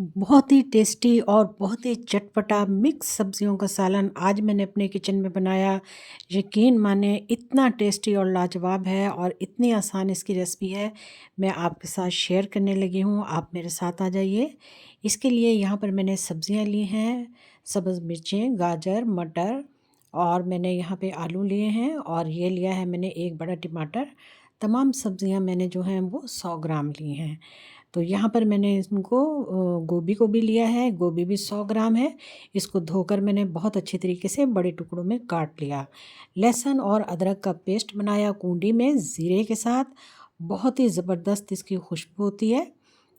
बहुत ही टेस्टी और बहुत ही चटपटा मिक्स सब्जियों का सालन आज मैंने अपने किचन में बनाया। यकीन माने इतना टेस्टी और लाजवाब है और इतनी आसान इसकी रेसिपी है। मैं आपके साथ शेयर करने लगी हूँ, आप मेरे साथ आ जाइए। इसके लिए यहाँ पर मैंने सब्जियाँ ली हैं, सब्ज़ मिर्चें, गाजर, मटर और मैंने यहाँ पे आलू लिए हैं और ये लिया है मैंने एक बड़ा टमाटर। तमाम सब्जियाँ मैंने जो हैं वो 100 ग्राम ली हैं। तो यहाँ पर मैंने इनको गोभी को भी लिया है, गोभी भी 100 ग्राम है। इसको धोकर मैंने बहुत अच्छे तरीके से बड़े टुकड़ों में काट लिया। लहसुन और अदरक का पेस्ट बनाया कूंडी में ज़ीरे के साथ, बहुत ही ज़बरदस्त इसकी खुशबू होती है।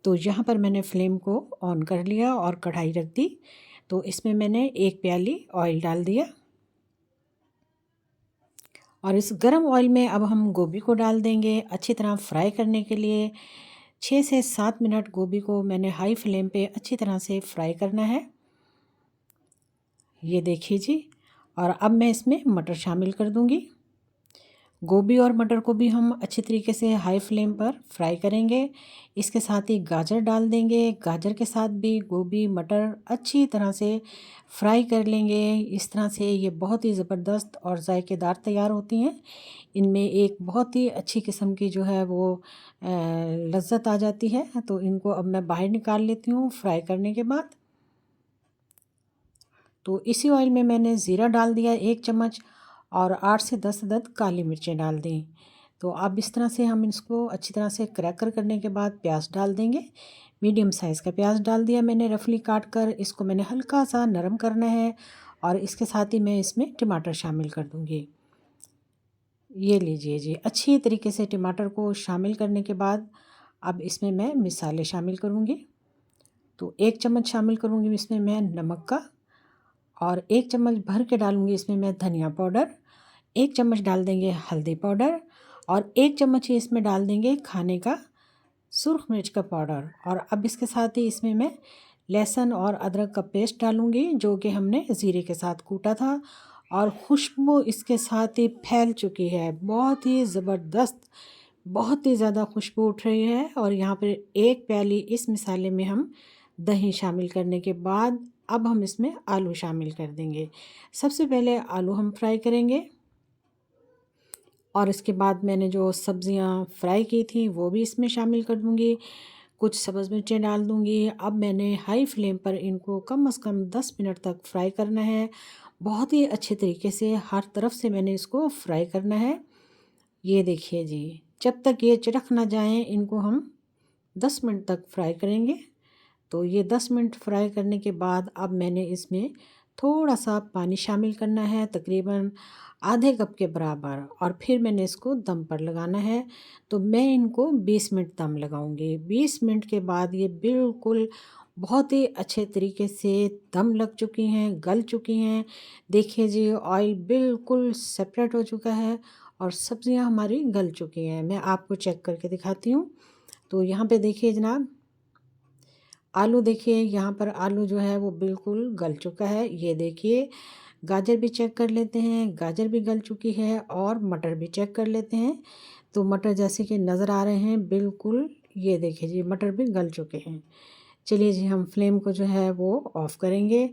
तो यहाँ पर मैंने फ्लेम को ऑन कर लिया और कढ़ाई रख दी। तो इसमें मैंने 1 प्याली ऑयल डाल दिया और इस गरम ऑयल में अब हम गोभी को डाल देंगे अच्छी तरह फ्राई करने के लिए। 6 से 7 मिनट गोभी को मैंने हाई फ्लेम पे अच्छी तरह से फ्राई करना है। ये देखिए जी। और अब मैं इसमें मटर शामिल कर दूंगी। गोभी और मटर को भी हम अच्छी तरीके से हाई फ्लेम पर फ्राई करेंगे। इसके साथ ही गाजर डाल देंगे, गाजर के साथ भी गोभी मटर अच्छी तरह से फ्राई कर लेंगे। इस तरह से ये बहुत ही ज़बरदस्त और जायकेदार तैयार होती हैं। इनमें एक बहुत ही अच्छी किस्म की जो है वो लज्जत आ जाती है। तो इनको अब मैं बाहर निकाल लेती हूँ फ्राई करने के बाद। तो इसी ऑयल में मैंने ज़ीरा डाल दिया 1 चम्मच और 8 से 10 अदद काली मिर्चें डाल दी। तो अब इस तरह से हम इसको अच्छी तरह से क्रैकर करने के बाद प्याज डाल देंगे। मीडियम साइज़ का प्याज डाल दिया मैंने रफली काट कर। इसको मैंने हल्का सा नरम करना है और इसके साथ ही मैं इसमें टमाटर शामिल कर दूँगी। ये लीजिए जी, अच्छी तरीके से टमाटर को शामिल करने के बाद अब इसमें मैं मिसाले शामिल करूँगी। तो 1 चम्मच शामिल करूँगी इसमें मैं नमक का और 1 चम्मच भर के डालूँगी इसमें मैं धनिया पाउडर। 1 चम्मच डाल देंगे हल्दी पाउडर और 1 चम्मच ही इसमें डाल देंगे खाने का सुर्ख मिर्च का पाउडर। और अब इसके साथ ही इसमें मैं लहसुन और अदरक का पेस्ट डालूँगी जो कि हमने ज़ीरे के साथ कूटा था। और खुशबू इसके साथ ही फैल चुकी है, बहुत ही ज़बरदस्त, बहुत ही ज़्यादा खुशबू उठ रही है। और यहाँ पर 1 प्याली इस मिसाले में हम दही शामिल करने के बाद अब हम इसमें आलू शामिल कर देंगे। सबसे पहले आलू हम फ्राई करेंगे और इसके बाद मैंने जो सब्ज़ियाँ फ्राई की थी वो भी इसमें शामिल कर दूँगी। कुछ सब्ज़ मिर्चें डाल दूँगी। अब मैंने हाई फ्लेम पर इनको कम से कम 10 मिनट तक फ्राई करना है। बहुत ही अच्छे तरीके से हर तरफ से मैंने इसको फ्राई करना है। ये देखिए जी, जब तक ये चटक ना जाएँ इनको हम 10 मिनट तक फ्राई करेंगे। तो ये 10 मिनट फ्राई करने के बाद अब मैंने इसमें थोड़ा सा पानी शामिल करना है, तकरीबन आधे कप के बराबर, और फिर मैंने इसको दम पर लगाना है। तो मैं इनको 20 मिनट दम लगाऊंगी। 20 मिनट के बाद ये बिल्कुल बहुत ही अच्छे तरीके से दम लग चुकी हैं, गल चुकी हैं। देखिए जी, ऑयल बिल्कुल सेपरेट हो चुका है और सब्जियां हमारी गल चुकी हैं। मैं आपको चेक करके दिखाती हूँ। तो यहाँ पे देखिए जनाब, आलू देखिए, यहाँ पर आलू जो है वो बिल्कुल गल चुका है। ये देखिए, गाजर भी चेक कर लेते हैं, गाजर भी गल चुकी है और मटर भी चेक कर लेते हैं। तो मटर जैसे कि नज़र आ रहे हैं बिल्कुल, ये देखिए जी मटर भी गल चुके हैं। चलिए जी, हम फ्लेम को जो है वो ऑफ़ करेंगे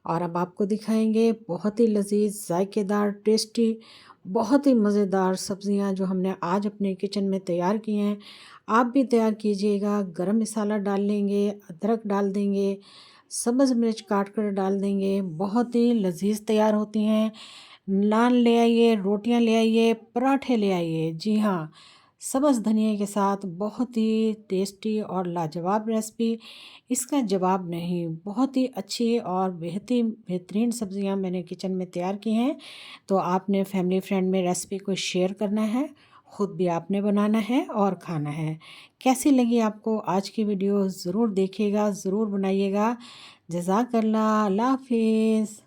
और अब आपको दिखाएंगे बहुत ही लजीज, जायकेदार, टेस्टी, बहुत ही मज़ेदार सब्ज़ियां जो हमने आज अपने किचन में तैयार की हैं। आप भी तैयार कीजिएगा। गरम मसाला डाल लेंगे, अदरक डाल देंगे, सब्ज़ मिर्च काट कर डाल देंगे, बहुत ही लजीज तैयार होती हैं। नान ले आइए, रोटियां ले आइए, पराठे ले आइए। जी हाँ, सब्ज़ धनिया के साथ बहुत ही टेस्टी और लाजवाब रेसिपी, इसका जवाब नहीं। बहुत ही अच्छी और बेहतरीन सब्ज़ियां मैंने किचन में तैयार की हैं। तो आपने फैमिली फ्रेंड में रेसिपी को शेयर करना है, ख़ुद भी आपने बनाना है और खाना है। कैसी लगी आपको आज की वीडियो? ज़रूर देखिएगा, ज़रूर बनाइएगा। जज़ाकल्लाह, अल्लाह हाफ़िज़।